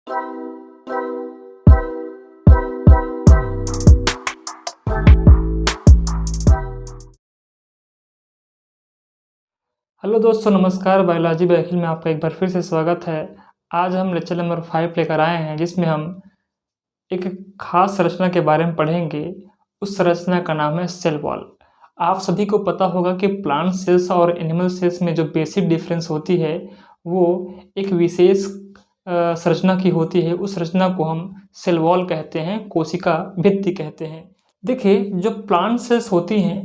Hello दोस्तों, नमस्कार। Biology by अखिल में आपका एक बार फिर से स्वागत है। आज हम लेक्चर नंबर 5 लेकर आए हैं, जिसमें हम एक खास संरचना के बारे में पढ़ेंगे। उस संरचना का नाम है सेल वॉल। आप सभी को पता होगा कि प्लांट सेल्स और एनिमल सेल्स में जो बेसिक डिफरेंस होती है वो एक विशेष संरचना की होती है। उस संरचना को हम सेल वॉल कहते हैं, कोशिका भित्ति कहते हैं। देखिए, जो प्लांट सेल्स होती हैं,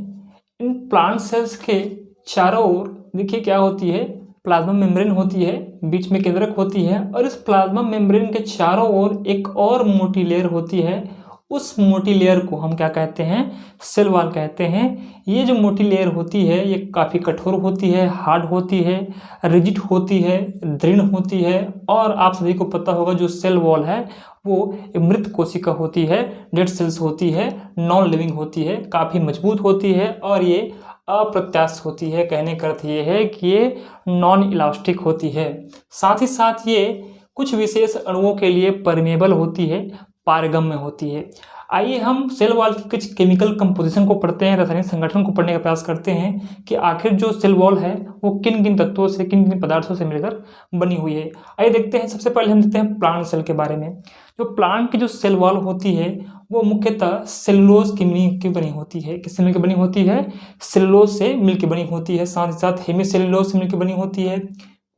इन प्लांट सेल्स के चारों ओर देखिए क्या होती है, प्लाज्मा मेम्ब्रेन होती है, बीच में केंद्रक होती है, और इस प्लाज्मा मेम्ब्रेन के चारों ओर एक और मोटी लेयर होती है। उस मोटी लेयर को हम क्या कहते हैं, सेल वॉल कहते हैं। ये जो मोटी लेयर होती है ये काफ़ी कठोर होती है, हार्ड होती है, रिजिड होती है, दृढ़ होती है। और आप सभी को पता होगा जो सेल वॉल है वो मृत कोशिका होती है, डेड सेल्स होती है, नॉन लिविंग होती है, काफ़ी मजबूत होती है और ये अप्रत्यास्थ होती है। कहने का अर्थ ये है कि ये नॉन इलास्टिक होती है। साथ ही साथ ये कुछ विशेष अणुओं के लिए परमेबल होती है, पारगम्य होती है। आइए हम सेल वॉल की कुछ केमिकल कंपोजिशन को पढ़ते हैं, रासायनिक संगठन को पढ़ने का प्रयास करते हैं कि आखिर जो सेल वॉल है वो किन किन तत्वों से, किन किन पदार्थों से मिलकर बनी हुई है। आइए देखते हैं। सबसे पहले हम देखते हैं प्लांट सेल के बारे में। जो प्लांट की जो सेल वॉल होती है वो मुख्यतः सेलुलोज की बनी होती है। किससे मिलकर बनी होती है? सेलुलोज से मिलकर बनी होती है। साथ ही साथ हेमीसेलुलोज से मिलकर बनी होती है,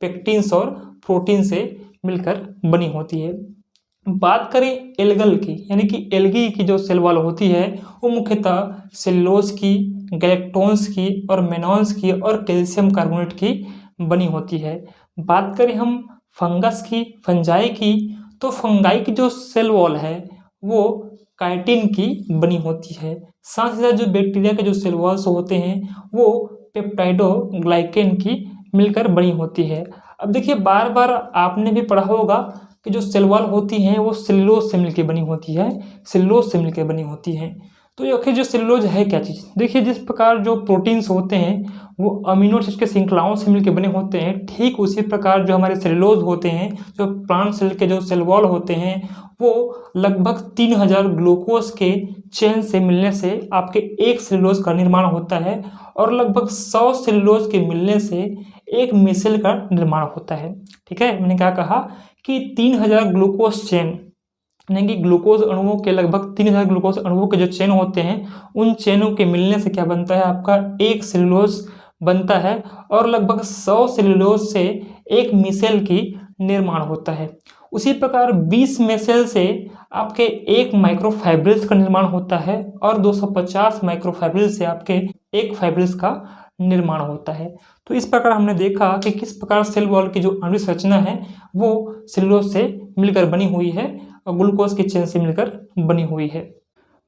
पेक्टिन्स और प्रोटीन से मिलकर बनी होती है। बात करें एल्गल की, यानी कि एल्गी की जो सेल वॉल होती है वो मुख्यतः सेलुलोज की, गैलेक्टोन्स की और मेनॉन्स की और कैल्शियम कार्बोनेट की बनी होती है। बात करें हम फंगस की, फंजाई की, तो फंगाई की जो सेल वॉल है वो काइटिन की बनी होती है। साथ ही साथ जो बैक्टीरिया के जो सेल वॉल्स होते हैं वो पेप्टाइडोग्लाइकेन की मिलकर बनी होती है। अब देखिए, बार बार आपने भी पढ़ा होगा कि जो सेल वॉल होती हैं वो सेलुलोज से मिलकर बनी होती है, सेलुलोज से मिलकर बनी होती हैं। तो आखिर जो सेलुलोज है क्या चीज़? देखिए, जिस प्रकार जो प्रोटीन्स होते हैं वो अमीनो एसिड के श्रृंखलाओं से मिलकर बने होते हैं, ठीक उसी प्रकार जो हमारे सेलुलोज होते हैं, जो प्लांट सेल के जो सेल वॉल होते हैं, वो लगभग 3000 ग्लूकोज के चेन से मिलने से आपके एक सेलुलोज का निर्माण होता है और लगभग 100 सेलुलोज के मिलने से एक मिसेल का निर्माण होता है। ठीक है, मैंने क्या कहा कि 3000 ग्लूकोज चेन, यानी कि ग्लूकोज अणुओं के लगभग 3000 ग्लूकोज अणुओं के जो चेन होते हैं, उन चेनों के मिलने से क्या बनता है, आपका एक सेलुलोज बनता है और लगभग 100 सेलुलोज से एक मिसेल की निर्माण होता है। उसी प्रकार 20 मिसेल से आपके एक माइक्रोफाइब्रिल्स का निर्माण होता है और 250 माइक्रोफाइब्रिल्स से आपके एक फाइब्रिल्स का निर्माण होता है। तो इस प्रकार हमने देखा कि किस प्रकार सेल वॉल की जो आणविक संरचना है वो सेलुलोज से मिलकर बनी हुई है और ग्लूकोज की चेन से मिलकर बनी हुई है।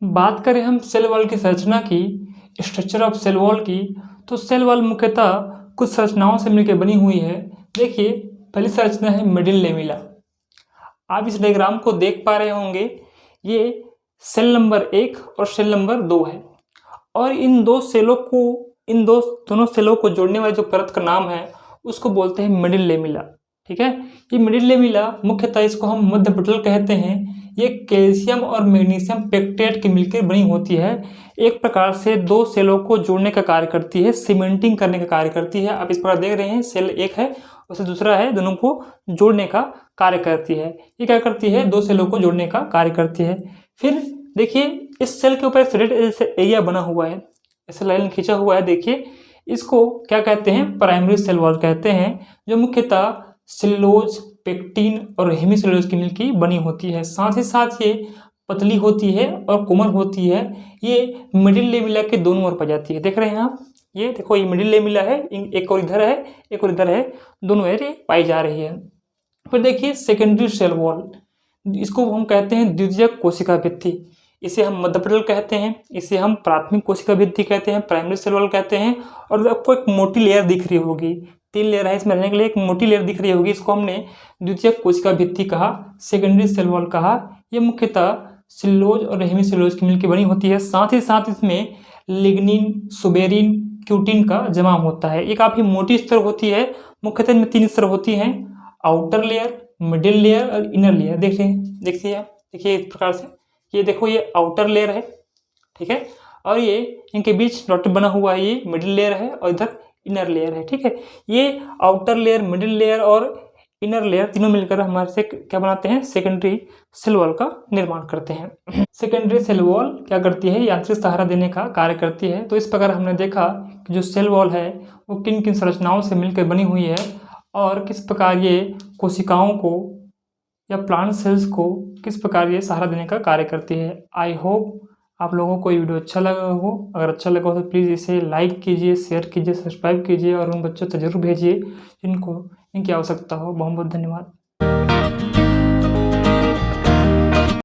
बात करें हम सेल वॉल की संरचना की, स्ट्रक्चर ऑफ सेल वॉल की, तो सेल वॉल मुख्यतः कुछ संरचनाओं से मिलकर बनी हुई है। देखिए, पहली संरचना है मिडिल लेमिला। आप इस डायग्राम को देख पा रहे होंगे, ये सेल नंबर 1 और सेल नंबर 2 है और इन दोनों सेलों को जोड़ने वाले जो परत का नाम है उसको बोलते हैं मिडिल लेमिला। ठीक है, ये मिडिल लेमिला मुख्यतः इसको हम मध्य पटल कहते हैं। ये कैल्शियम और मैग्नीशियम पेक्टेट की मिलकर बनी होती है। एक प्रकार से दो सेलों को जोड़ने का कार्य करती है, सीमेंटिंग करने का कार्य करती है। आप इस प्रकार देख रहे हैं, सेल एक है और दूसरा है, दोनों को जोड़ने का कार्य करती है। ये क्या करती है, दो सेलों को जोड़ने का कार्य करती है। फिर देखिए, इस सेल के ऊपर एक रेड एरिया बना हुआ है, ऐसा लाइन खींचा हुआ है। देखिए, इसको क्या कहते हैं, प्राइमरी सेल वॉल कहते हैं, जो मुख्यतः सेलुलोज, पेक्टिन और हेमीसेलुलोज की मिलकर बनी होती है। साथ ही साथ ये पतली होती है और कोमल होती है। ये मिडिल लेमिला के दोनों ओर पाई जाती है। देख रहे हैं आप, ये देखो, ये मिडिल लेमिला है, एक और इधर है, एक और इधर है, दोनों एरिया पाई जा रही है। फिर देखिए सेकेंडरी सेल वॉल, इसको हम कहते हैं द्वितीयक कोशिका भित्ति। इसे हम मध्यपटल कहते हैं, इसे हम प्राथमिक कोशिका भित्ति कहते हैं, प्राइमरी सेल वॉल कहते हैं। और आपको एक मोटी लेयर दिख रही होगी, 3 लेयर है इसमें रहने के लिए, एक मोटी लेयर दिख रही होगी, इसको हमने द्वितीयक कोशिका भित्ति कहा, सेकेंडरी सेल वॉल कहा। ये मुख्यतः सेलुलोज और हेमीसेलुलोज की मिलकर बनी होती है। साथ ही साथ इसमें लिग्निन, सुबेरिन, क्यूटिन का जमा होता है। ये काफ़ी मोटी स्तर होती है। मुख्यतः इनमें 3 स्तर होती हैं, आउटर लेयर, मिडिल लेयर और इनर लेयर। देखिए आप, देखिए इस प्रकार से, ये देखो ये आउटर लेयर है, ठीक है, और ये इनके बीच डॉट बना हुआ है, ये मिडिल लेयर है और इधर इनर लेयर है, ठीक है। ये आउटर लेयर, मिडिल लेयर और इनर लेयर तीनों मिलकर हमारे से क्या बनाते हैं, सेकेंडरी सेल वॉल का निर्माण करते हैं। सेकेंडरी सेल वॉल क्या करती है, यांत्रिक सहारा देने का कार्य करती है। तो इस प्रकार हमने देखा कि जो सेल वॉल है वो किन किन संरचनाओं से मिलकर बनी हुई है और किस प्रकार ये कोशिकाओं को या प्लांट सेल्स को किस प्रकार ये सहारा देने का कार्य करती है। आई होप आप लोगों को ये वीडियो अच्छा लगा हो। अगर अच्छा लगा हो तो प्लीज़ इसे लाइक कीजिए, शेयर कीजिए, सब्सक्राइब कीजिए और उन बच्चों तक जरूर भेजिए जिनको इनकी आवश्यकता हो। बहुत बहुत धन्यवाद।